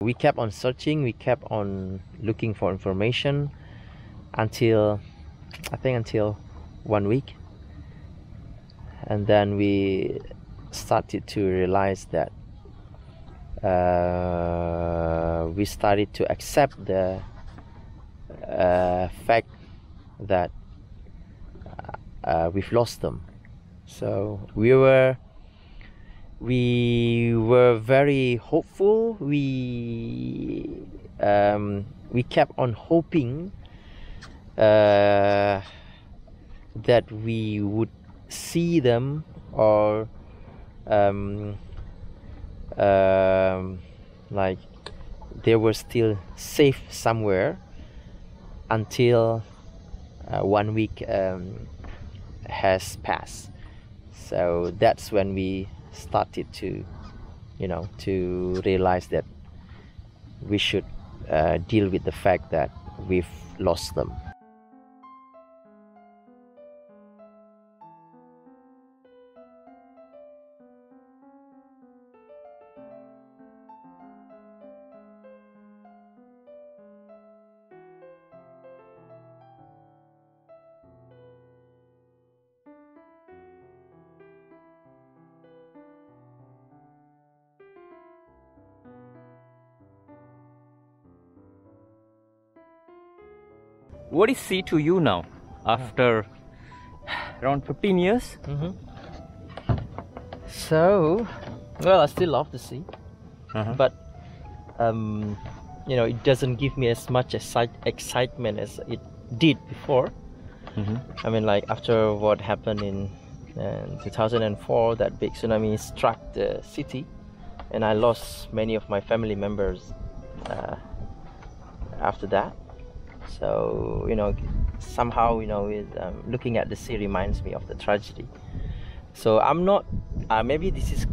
We kept on searching, we kept on looking for information until, I think until 1 week. And then we started to realize that we started to accept the fact that we've lost them. So we were very hopeful. We kept on hoping that we would see them, or like they were still safe somewhere, until 1 week has passed. So that's when we started to, to realize that we should deal with the fact that we've lost them. What is sea to you now, after around 15 years? So, well, I still love the sea, but it doesn't give me as much excitement as it did before. I mean, like after what happened in 2004, that big tsunami struck the city, and I lost many of my family members after that. So somehow looking at the sea reminds me of the tragedy. So I'm not maybe this is,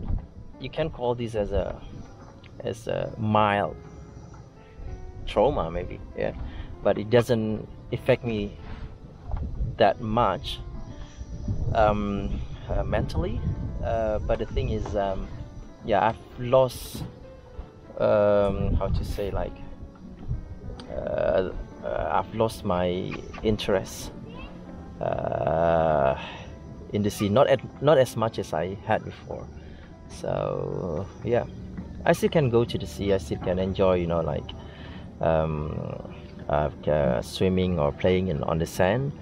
you can call this as a mild trauma, maybe, yeah, but it doesn't affect me that much mentally. But the thing is, yeah, I've lost how to say, like I've lost my interest in the sea, not as much as I had before. So yeah, I still can go to the sea, I still can enjoy, swimming or playing on the sand,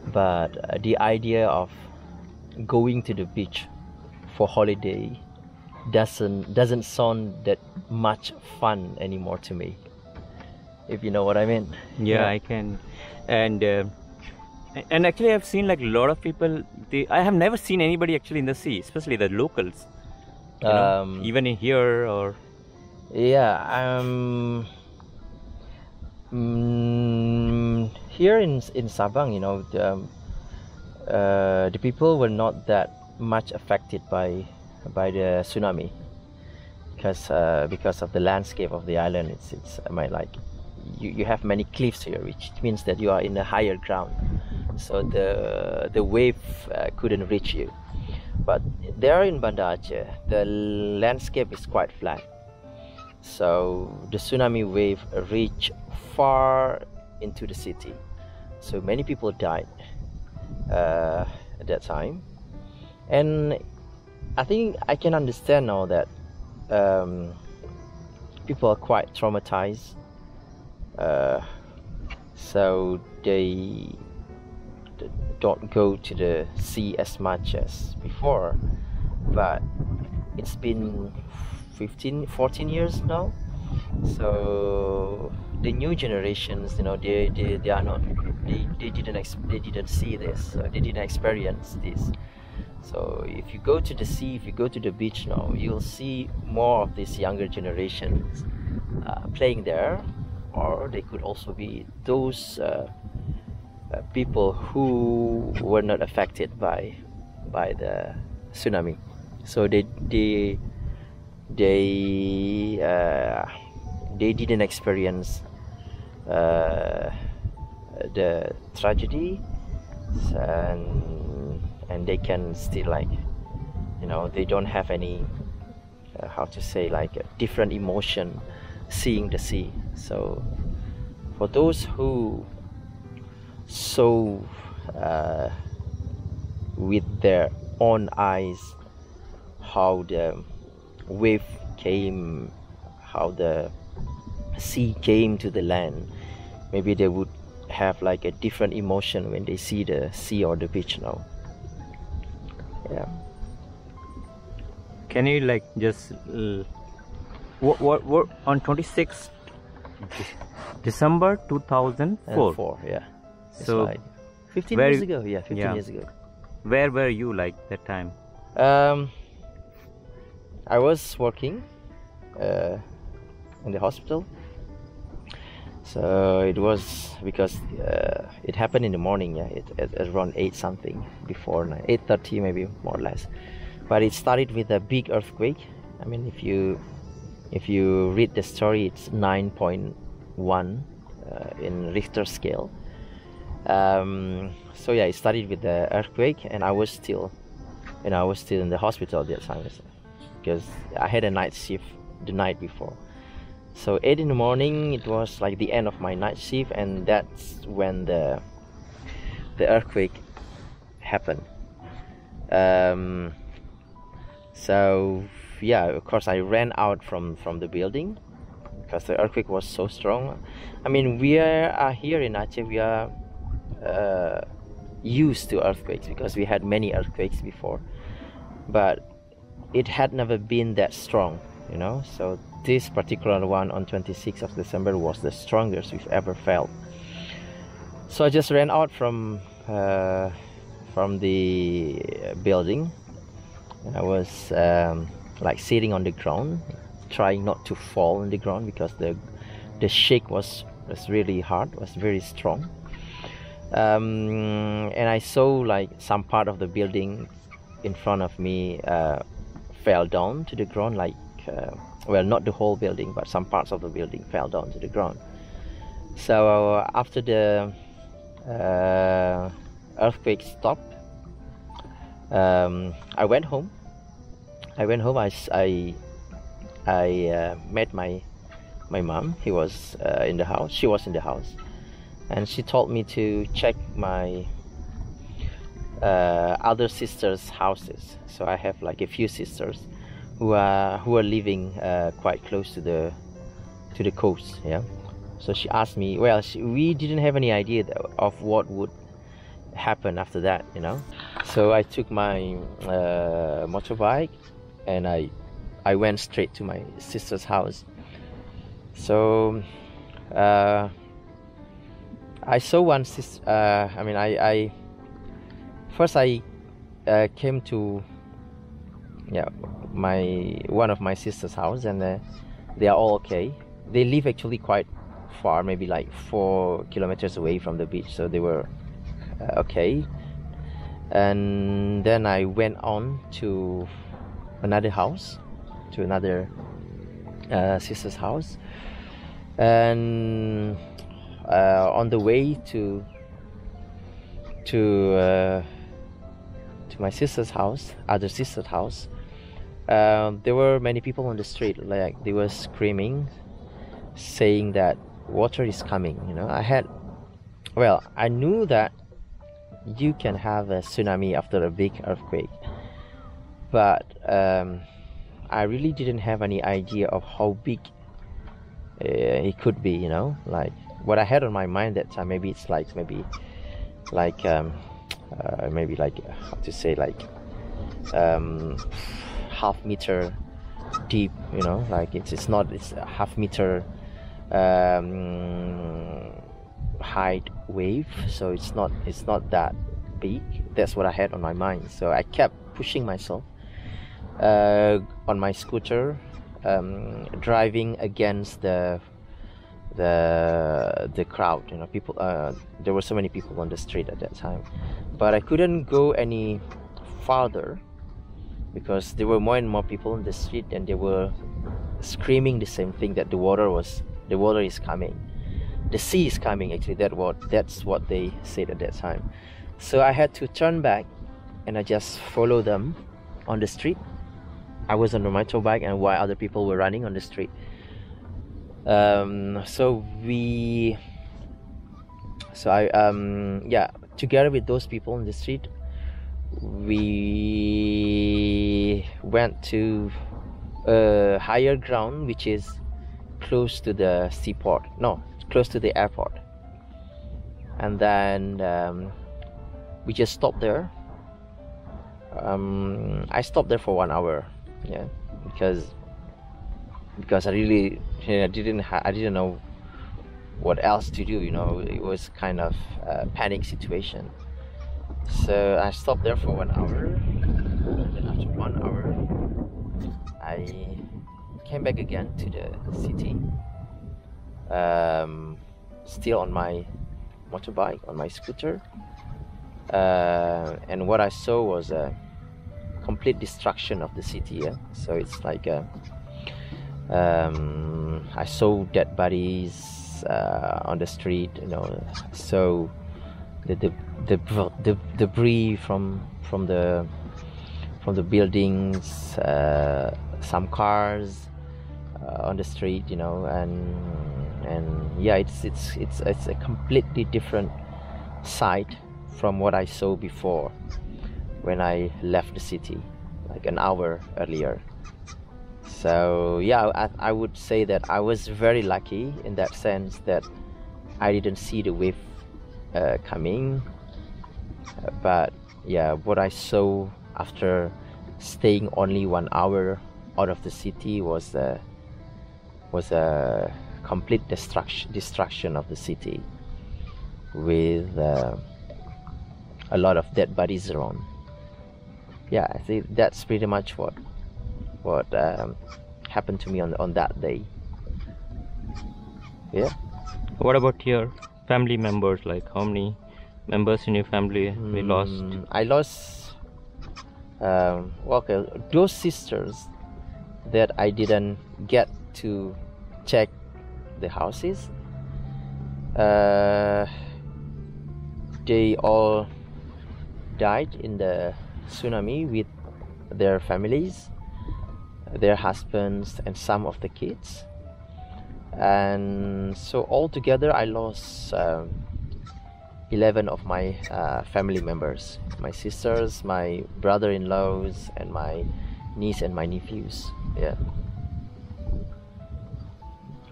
but the idea of going to the beach for holiday doesn't sound that much fun anymore to me, if you know what I mean. Yeah, I can. And actually I've seen like a lot of people, I have never seen anybody actually in the sea, especially the locals, even in here, or yeah, here in Sabang, the people were not that much affected by the tsunami, because of the landscape of the island. It's like you have many cliffs here, which means that you are in a higher ground, so the wave couldn't reach you. But there in Banda Aceh, the landscape is quite flat, so the tsunami wave reached far into the city, so many people died at that time. And I think I can understand now that people are quite traumatized, so they don't go to the sea as much as before. But it's been 14 years now, so the new generations, they are not, they didn't see this, they didn't experience this. So if you go to the sea, if you go to the beach now, you'll see more of these younger generations playing there, or they could also be those people who were not affected by the tsunami. So they didn't experience the tragedy, and they can still, like, they don't have any how to say, like, a different emotion seeing the sea. So for those who saw with their own eyes how the wave came, how the sea came to the land, maybe they would have like a different emotion when they see the sea or the beach now. Yeah. Can you like just what on 26th December 2004? 4, yeah. So right. 15 years ago. Yeah, 15 yeah. years ago. Where were you like that time? I was working in the hospital. So it was because it happened in the morning. Yeah, at around 8 something, before 8:30 maybe, more or less. But it started with a big earthquake. I mean, if you read the story, it's 9.1 in Richter scale. So yeah, it started with the earthquake, and I was still in the hospital at that time because I had a night shift the night before. So 8 in the morning, it was like the end of my night shift, and that's when the earthquake happened. So yeah, of course I ran out from the building because the earthquake was so strong. I mean, we are here in Aceh, we are used to earthquakes because we had many earthquakes before, but it had never been that strong, you know. So this particular one on 26th of December was the strongest we've ever felt. So I just ran out from the building, and I was like sitting on the ground, trying not to fall on the ground because the shake was really hard, was very strong. And I saw like some part of the building in front of me fell down to the ground, like well, not the whole building, but some parts of the building fell down to the ground. So after the earthquake stopped, I went home. I met my mom. He was in the house. She was in the house, and she told me to check my other sisters' houses. So I have like a few sisters who are living quite close to the coast. Yeah. So she asked me. Well, we didn't have any idea of what would happen after that, you know. So I took my motorbike, and I went straight to my sister's house. So I saw one sister. I mean, I first came to one of my sister's house, and they are all okay. They live actually quite far, maybe like 4 kilometers away from the beach, so they were okay. And then I went on to another house, to another sister's house, and on the way to my sister's house, other sister's house, there were many people on the street. Like, they were screaming, saying that water is coming, you know. I knew that you can have a tsunami after a big earthquake, but I really didn't have any idea of how big it could be, you know. Like, what I had on my mind that time, maybe it's like maybe like how to say, like half meter deep, you know. Like it's a half meter height wave, so it's not that big. That's what I had on my mind. So I kept pushing myself on my scooter, driving against the crowd, you know. People, there were so many people on the street at that time, but I couldn't go any farther because there were more and more people on the street, and they were screaming the same thing, that the water is coming, the sea is coming. Actually, that's what they said at that time. So I had to turn back, and I just followed them on the street. I was on the motorbike, and while other people were running on the street, Together with those people in the street, we went to a higher ground which is close to the seaport, no, close to the airport, and then we just stopped there. I stopped there for 1 hour, yeah, because I really, I didn't know what else to do, you know. It was kind of a panic situation. So I stopped there for 1 hour, and then after 1 hour I came back again to the city, still on my motorbike, on my scooter, and what I saw was a complete destruction of the city, yeah? So it's like I saw dead bodies on the street, you know. So the debris from the buildings, some cars on the street, you know, and yeah, it's a completely different sight from what I saw before when I left the city like an hour earlier. So yeah, I would say that I was very lucky in that sense that I didn't see the wave coming, but yeah, what I saw after staying only 1 hour out of the city was a complete destruction of the city, with a lot of dead bodies around. Yeah, I think that's pretty much what happened to me on that day. Yeah. What about your family members? Like, how many members in your family we lost? I lost okay, those sisters that I didn't get to check the houses, they all died in the tsunami with their families, their husbands, and some of the kids. And so altogether I lost 11 of my family members, my sisters, my brother-in-laws, and my niece and my nephews. Yeah.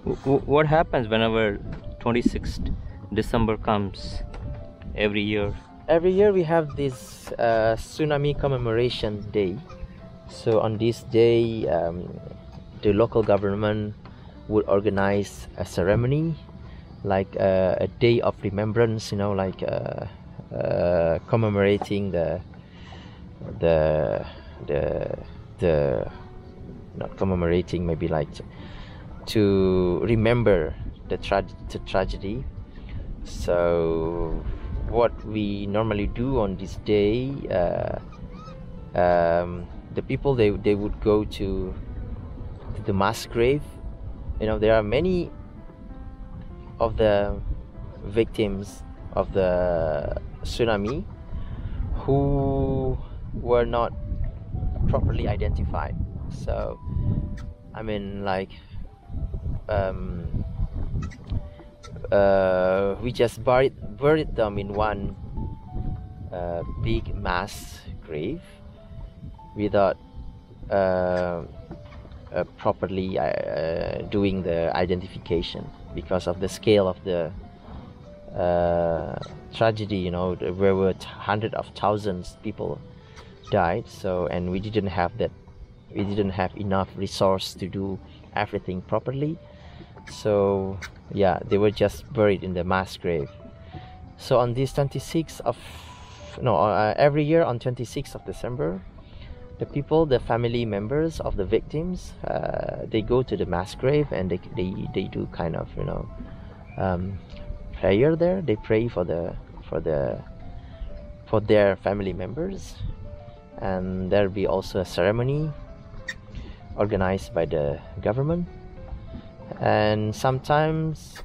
What happens whenever 26th December comes every year? Every year we have this tsunami commemoration day. So on this day, the local government would organize a ceremony, like a day of remembrance, you know, like commemorating the not commemorating, maybe like to remember the tragedy. So what we normally do on this day, the people, they would go to the mass grave. You know, there are many of the victims of the tsunami who were not properly identified. So I mean, like we just buried them in one big mass grave without properly doing the identification, because of the scale of the tragedy. You know, there were hundreds of thousands people died. So, and we didn't have enough resource to do everything properly. So yeah, they were just buried in the mass grave. So on this 26th of every year on 26th of December, the family members of the victims, they go to the mass grave, and they do kind of, you know, prayer there. They pray for their family members, and there'll be also a ceremony organized by the government. And sometimes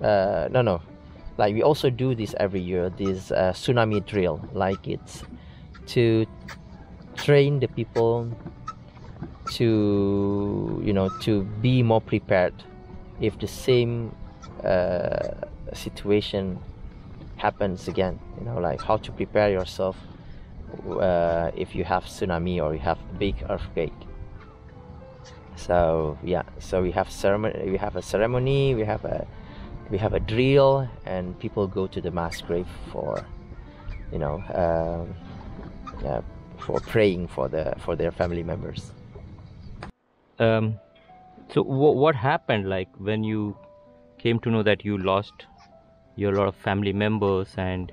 like we also do this every year, this tsunami drill, like it's to train the people to, you know, to be more prepared if the same situation happens again, you know, like how to prepare yourself if you have tsunami or you have a big earthquake. So yeah, so we have a ceremony, we have a drill, and people go to the mass grave for, you know, for praying for their family members. So what happened, like, when you came to know that you lost your lot of family members, and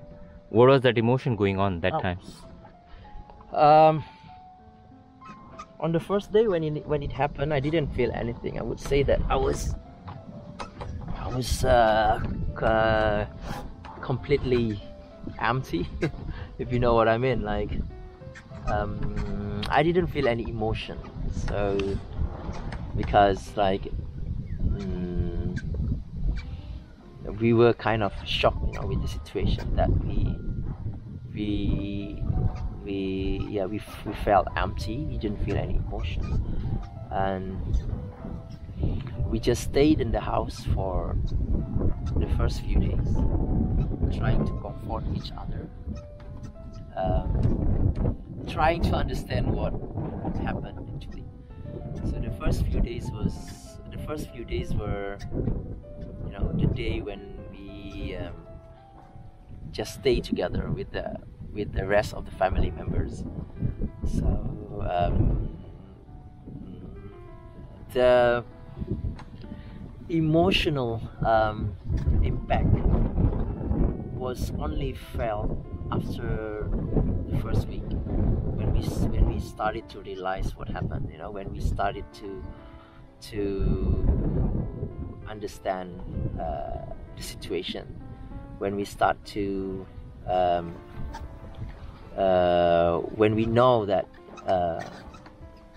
what was that emotion going on that time? On the first day when it happened, I didn't feel anything. I would say that I was completely empty, if you know what I mean. Like, I didn't feel any emotion. So because like we were kind of shocked, you know, with the situation that we felt empty. We didn't feel any emotion, and we just stayed in the house for the first few days, trying to comfort each other, trying to understand what happened actually. So the first few days were, you know, the day when we just stay together with the rest of the family members. So the emotional impact was only felt after the first week, when we started to realize what happened, you know, when we started to understand the situation, when we start to when we know that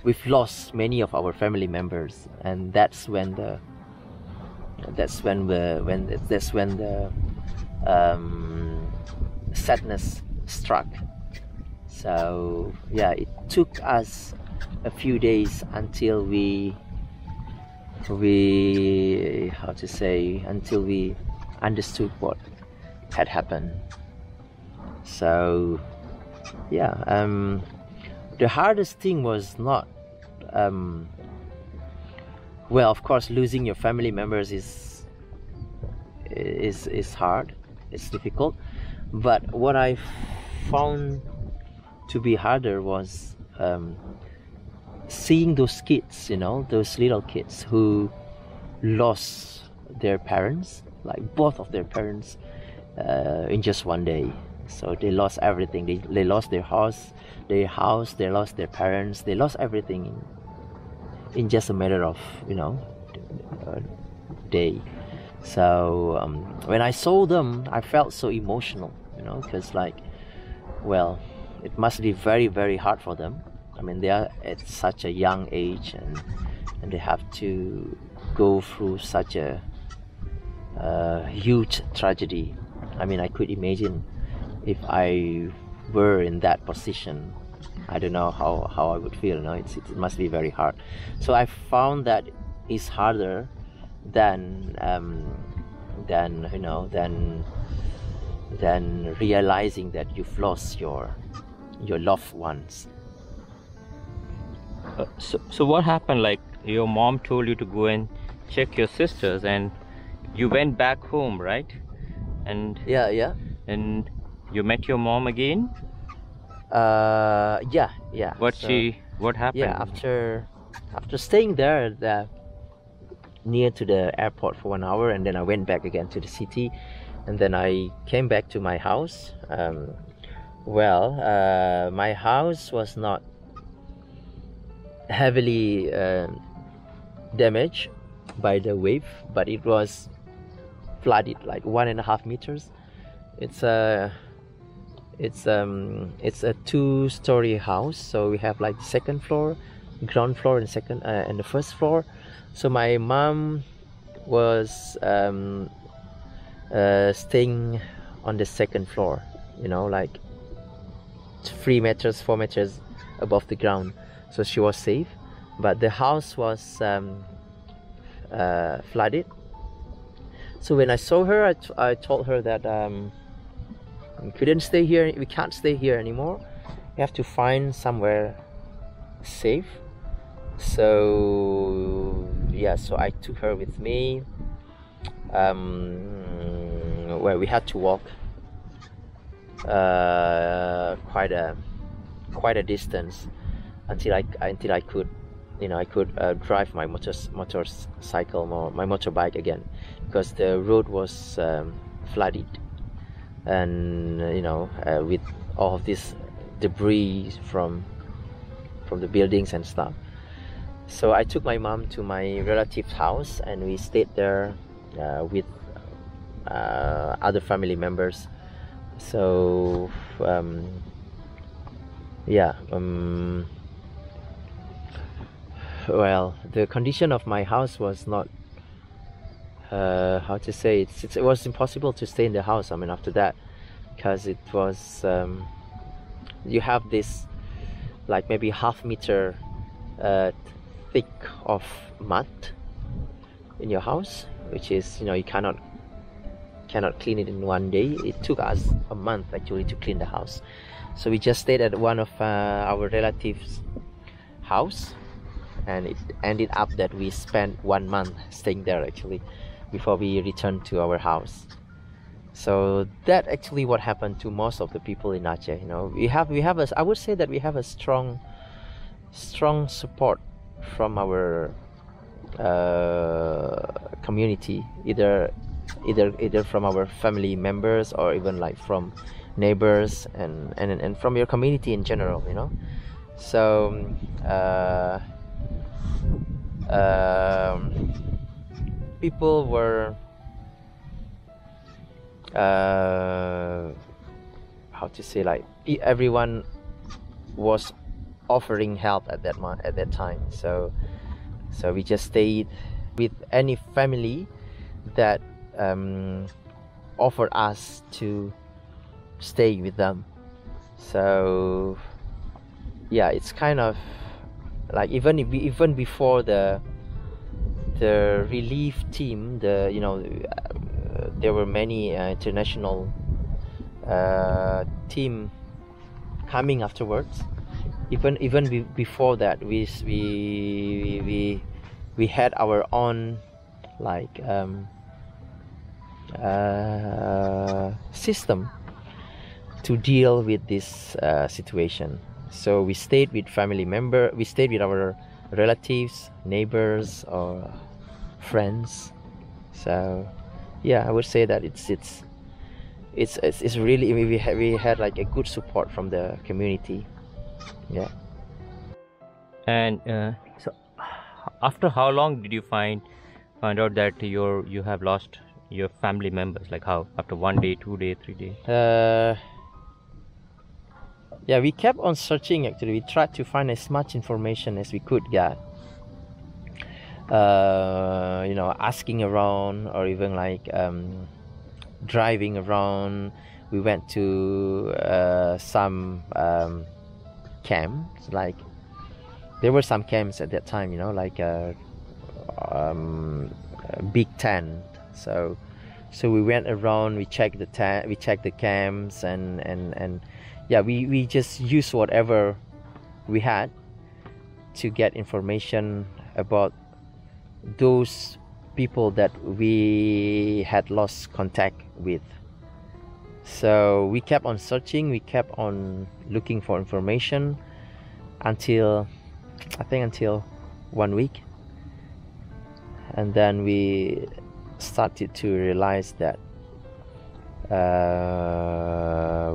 we've lost many of our family members, and that's when the sadness struck. So yeah, it took us a few days until we understood what had happened. So yeah, the hardest thing was not well, of course, losing your family members is hard, it's difficult, but what I found to be harder was seeing those kids, you know, those little kids who lost their parents, like both of their parents, in just one day. So they lost everything. They lost their house, they lost their parents, they lost everything in just a matter of, you know, day. So when I saw them, I felt so emotional, you know, because like, well, it must be very, very hard for them. I mean, they are at such a young age, and they have to go through such a huge tragedy. I mean, I could imagine if I were in that position, I don't know how I would feel. You know, it must be very hard. So I found that it's harder than realizing that you've lost your loved ones. So what happened? Like, your mom told you to go and check your sisters, and you went back home, right? And yeah. And you met your mom again? Yeah. What happened? Yeah, after staying there near to the airport for 1 hour, and then I went back again to the city, and then I came back to my house. My house was not heavily damaged by the wave, but it was flooded like 1.5 meters. It's a 2-story house, so we have like the second floor, ground floor, and the first floor. So my mom was staying on the second floor, you know, like 4 meters above the ground, so she was safe. But the house was flooded, So when I saw her, I told her that we couldn't stay here. We can't stay here anymore. We have to find somewhere safe. So yeah, so I took her with me. Where we had to walk quite a distance until I could, I could drive my motorcycle or my motorbike again, because the road was flooded, and with all of this debris from the buildings and stuff. So I took my mom to my relative's house, and we stayed there with other family members. So well, the condition of my house was not how to say it was impossible to stay in the house. I mean, after that, because it was you have this like maybe half-meter thick of mud in your house, which is, you cannot clean it in one day. It took us a month actually to clean the house. So we just stayed at one of our relatives' house, and it ended up that we spent 1 month staying there actually before we returned to our house. So that actually what happened to most of the people in Aceh. I would say that we have a strong support from our community, either from our family members, or even like from neighbors and from your community in general. So people were how to say, like, everyone was offering help at that time. So we just stayed with any family that offered us to stay with them. So yeah, it's kind of like even before the relief team, there were many international team coming afterwards. Even before that, we had our own like system to deal with this situation. So we stayed with we stayed with our relatives, neighbors, or friends. So yeah, I would say that it's really, we had like a good support from the community. Yeah. And so after how long did you find out that you have lost your family members? Like how? After 1 day, 2 day, 3 days? Yeah, we kept on searching actually. We tried to find as much information as we could get. Asking around, or even like driving around. We went to some camps. Like there were some camps at that time, like a big tent. So we went around. We checked the tent. We checked the camps, and yeah, we just used whatever we had to get information about those people that we had lost contact with. So we kept on searching, we kept on looking for information until 1 week, and then we started to realize that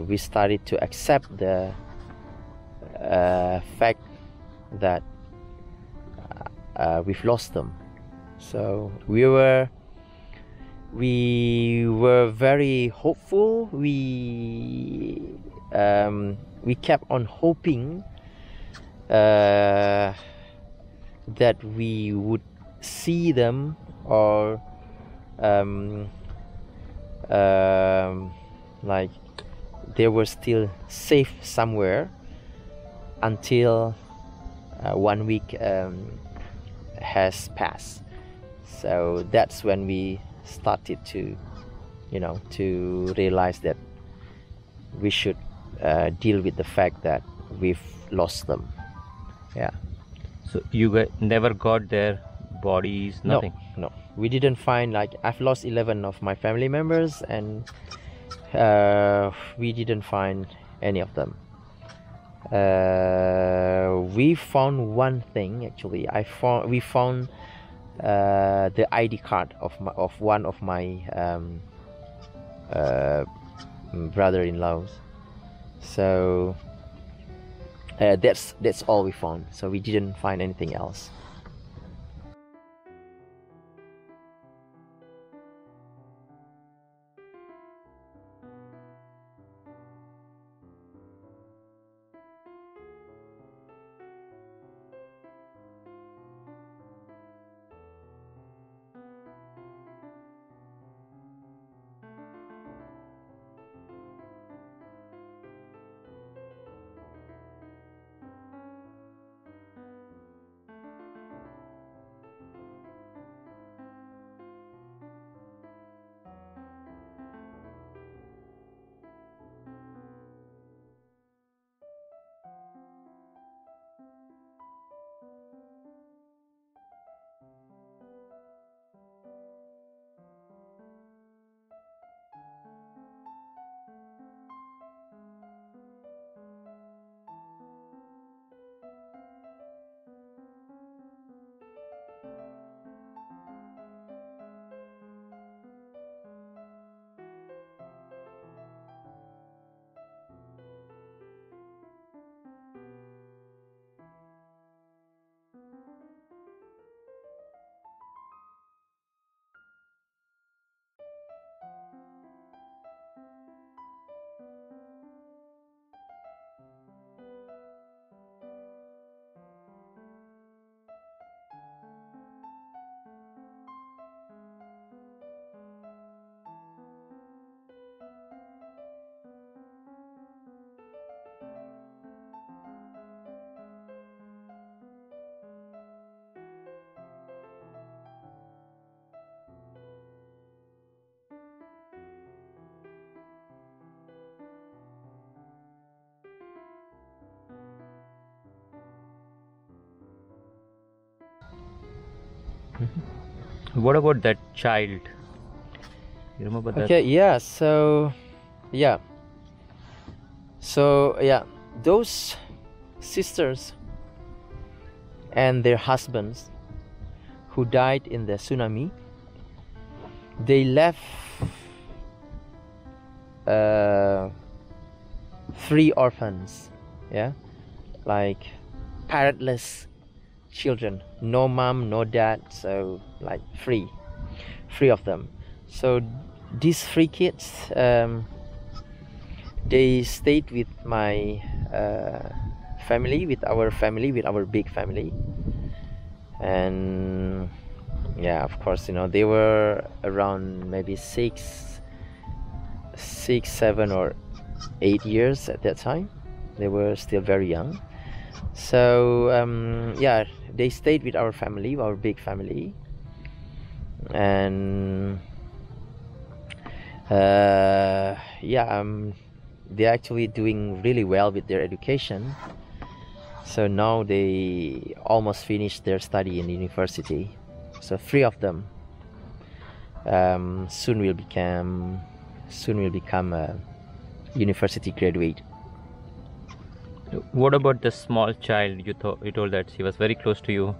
we started to accept the fact that we've lost them. So we were very hopeful. We kept on hoping that we would see them, or like they were still safe somewhere, until 1 week has passed. So that's when we started to, to realize that we should deal with the fact that we've lost them. Yeah. So you never got their bodies, nothing? No, we didn't find, like, I've lost 11 of my family members, and we didn't find any of them. We found one thing, actually. We found the ID card of one of my brother-in-laws. So that's all we found. So we didn't find anything else. What about that child? You remember that? Okay, yeah, so those sisters and their husbands who died in the tsunami, they left 3 orphans, like parentless children, no mom, no dad, so like three of them. So these 3 kids, they stayed with my family, with our big family, and yeah, of course, they were around maybe 6, 7 or 8 years at that time. They were still very young. So yeah, they stayed with our family, our big family, and yeah, they're actually doing really well with their education. So now they almost finished their study in university. So 3 of them soon will become a university graduate. What about the small child? You told that she was very close to you,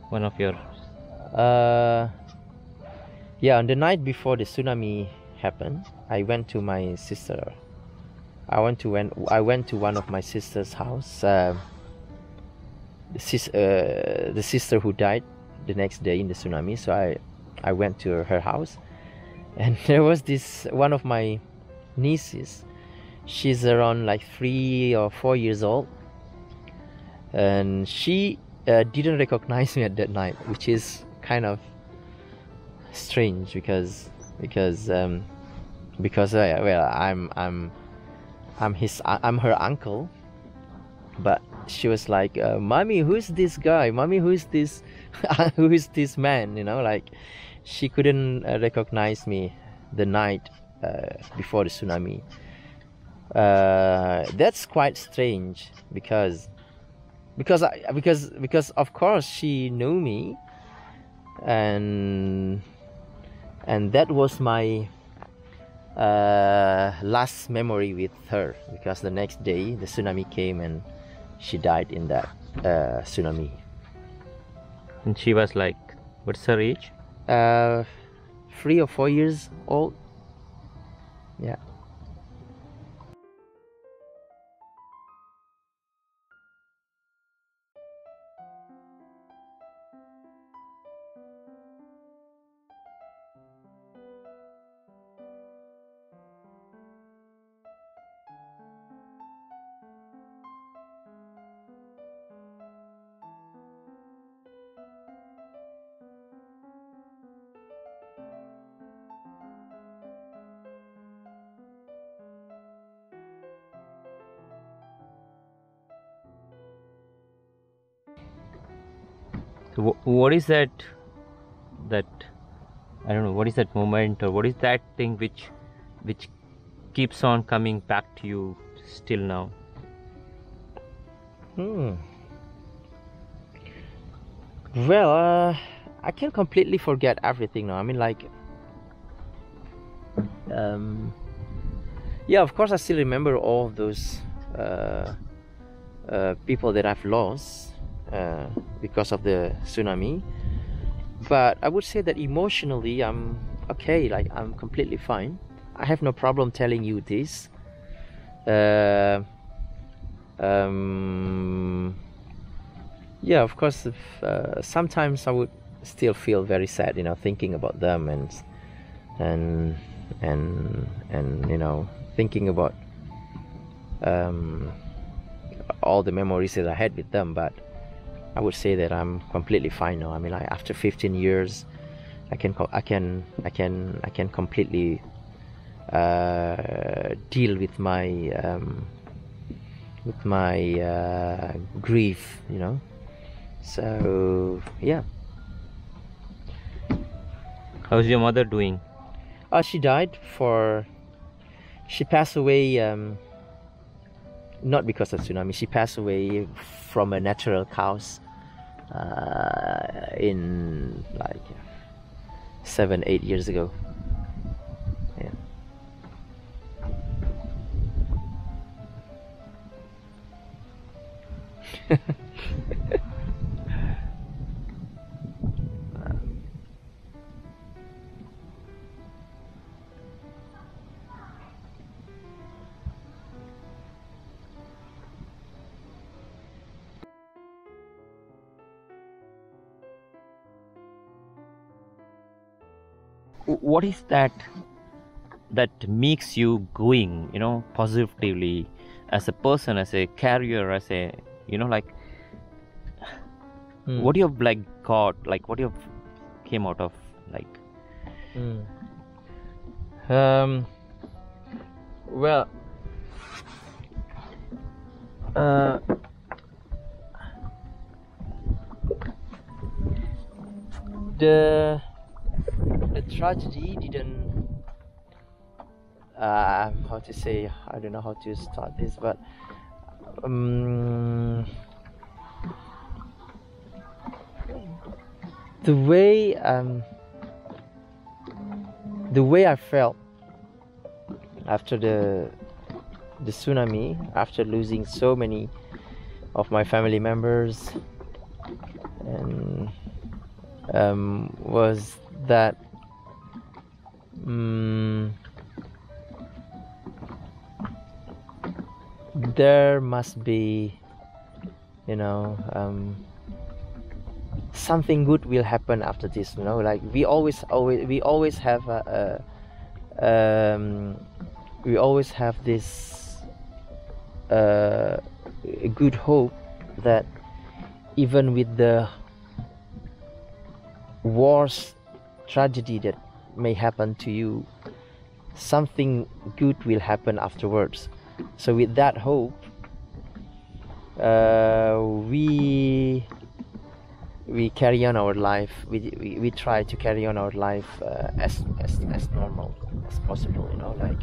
one of your... yeah, on the night before the tsunami happened, I went to my sister. I went to one of my sister's house. The sister who died the next day in the tsunami. So I went to her house, and there was this one of my nieces. She's around like 3 or 4 years old, and she didn't recognize me at that night, which is kind of strange because well, I'm her uncle, but she was like, "Mommy, who's this guy? Mommy, who's this who is this man?" Like, she couldn't recognize me the night before the tsunami. That's quite strange because of course she knew me, and that was my last memory with her, because the next day the tsunami came and she died in that tsunami. And she was like, what's her age? 3 or 4 years old. Yeah. So what is that I don't know, what is that moment, or what is that thing which keeps on coming back to you still now? Well, I can't completely forget everything now. I mean, like, yeah, of course I still remember all of those people that I've lost because of the tsunami, but I would say that emotionally I'm okay. Like, I'm completely fine. I have no problem telling you this. Yeah, of course, sometimes I would still feel very sad, you know, thinking about them, and you know, thinking about all the memories that I had with them. But I would say that I'm completely fine now. I mean, like, after 15 years, I can completely deal with my grief, you know. So yeah. How's your mother doing? She passed away, not because of tsunami. She passed away from a natural cause in like 7-8 years ago. Yeah. What is that makes you going, you know, positively, as a person, as a carrier, as a, you know, like, what you have like got, like what you have came out of, like? Well, the tragedy didn't, how to say, I don't know how to start this, but the way I felt after the tsunami, after losing so many of my family members, and was that there must be, you know, something good will happen after this, you know. Like, we always have we always have this good hope that even with the worst tragedy that may happen to you, something good will happen afterwards. So with that we carry on our life. We try to carry on our life as normal as possible, you know, like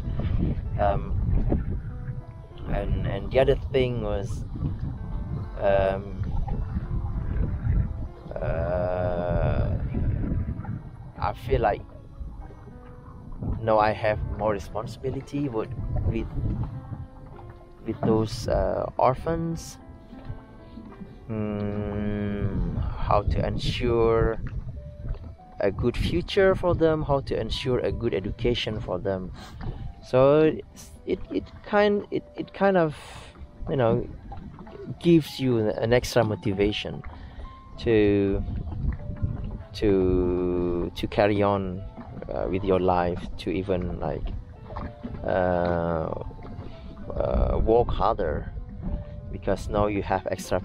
and the other thing was I feel like now I have more responsibility with those orphans. How to ensure a good future for them, how to ensure a good education for them. So it kind of, you know, gives you an extra motivation to carry on with your life, to even like work harder, because now you have extra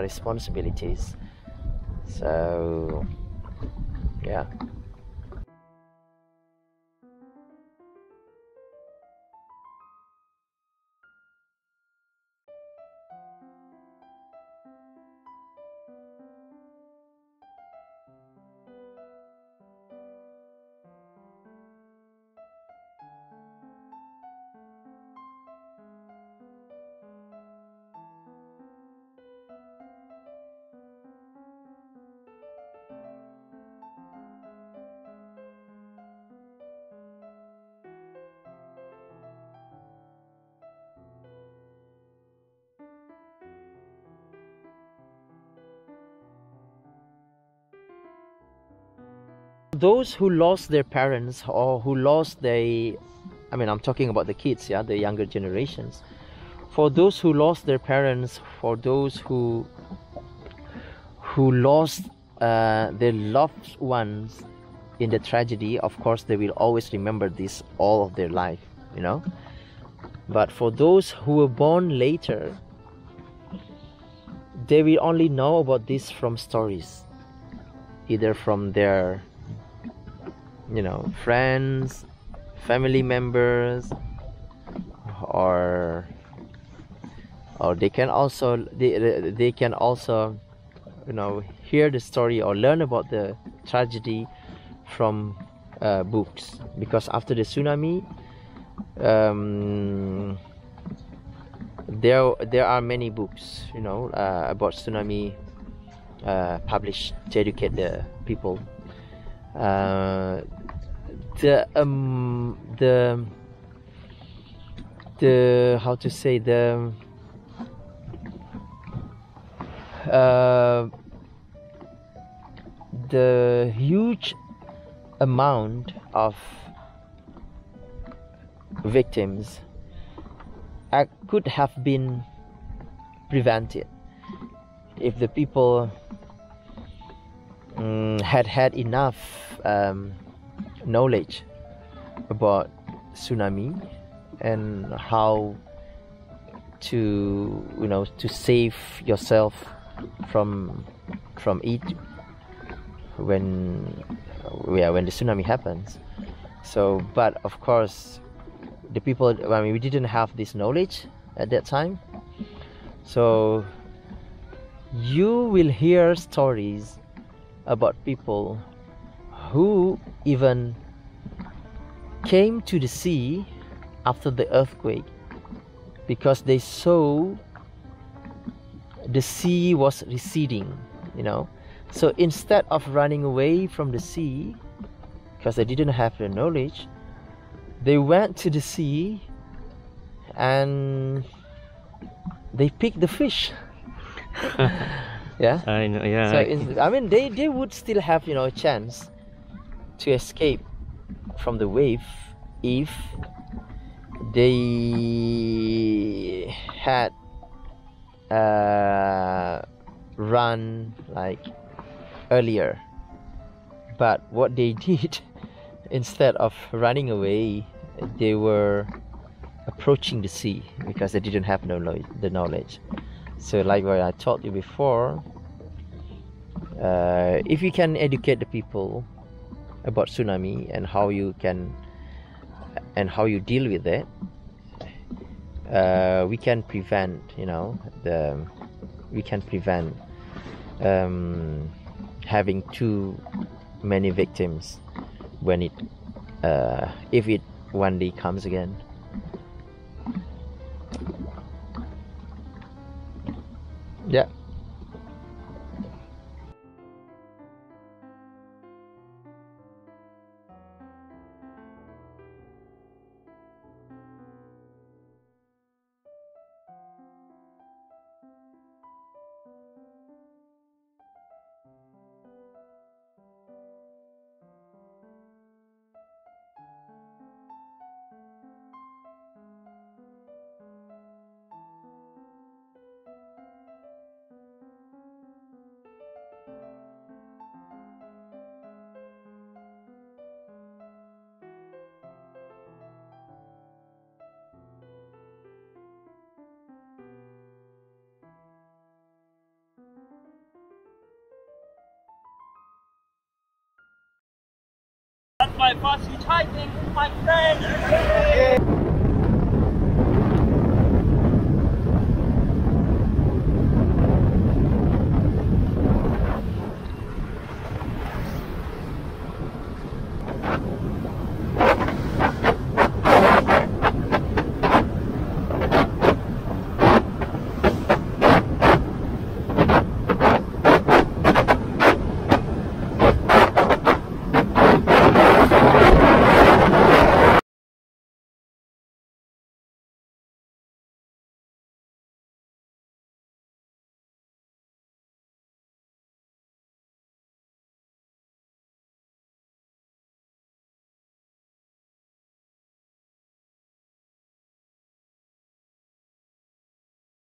responsibilities. So yeah. Those who lost their parents, or who lost their, I mean, I'm talking about the kids, yeah, the younger generations. For those who lost their parents, for those who lost their loved ones in the tragedy, of course they will always remember this all of their life, you know. But for those who were born later, they will only know about this from stories, either from their, you know, friends, family members, or they can also they can also, you know, hear the story or learn about the tragedy from books. Because after the tsunami, there are many books, you know, about tsunami published to educate the people. The how to say, the huge amount of victims could have been prevented if the people had enough knowledge about tsunami and how to, you know, to save yourself from it when the tsunami happens. So, but of course the people, I mean, we didn't have this knowledge at that time. So you will hear stories about people who even came to the sea after the earthquake because they saw the sea was receding, you know. So instead of running away from the sea, because they didn't have the knowledge, they went to the sea and they picked the fish. Yeah, I know. Yeah. So I mean, they would still have, you know, a chance to escape from the wave if they had run like earlier. But what they did, instead of running away, they were approaching the sea because they didn't have the knowledge. So like what I told you before, if you can educate the people about tsunami and how you deal with it, we can prevent, you know, we can prevent having too many victims when it if it one day comes again. Yeah. That's my first hitchhiking, my friend.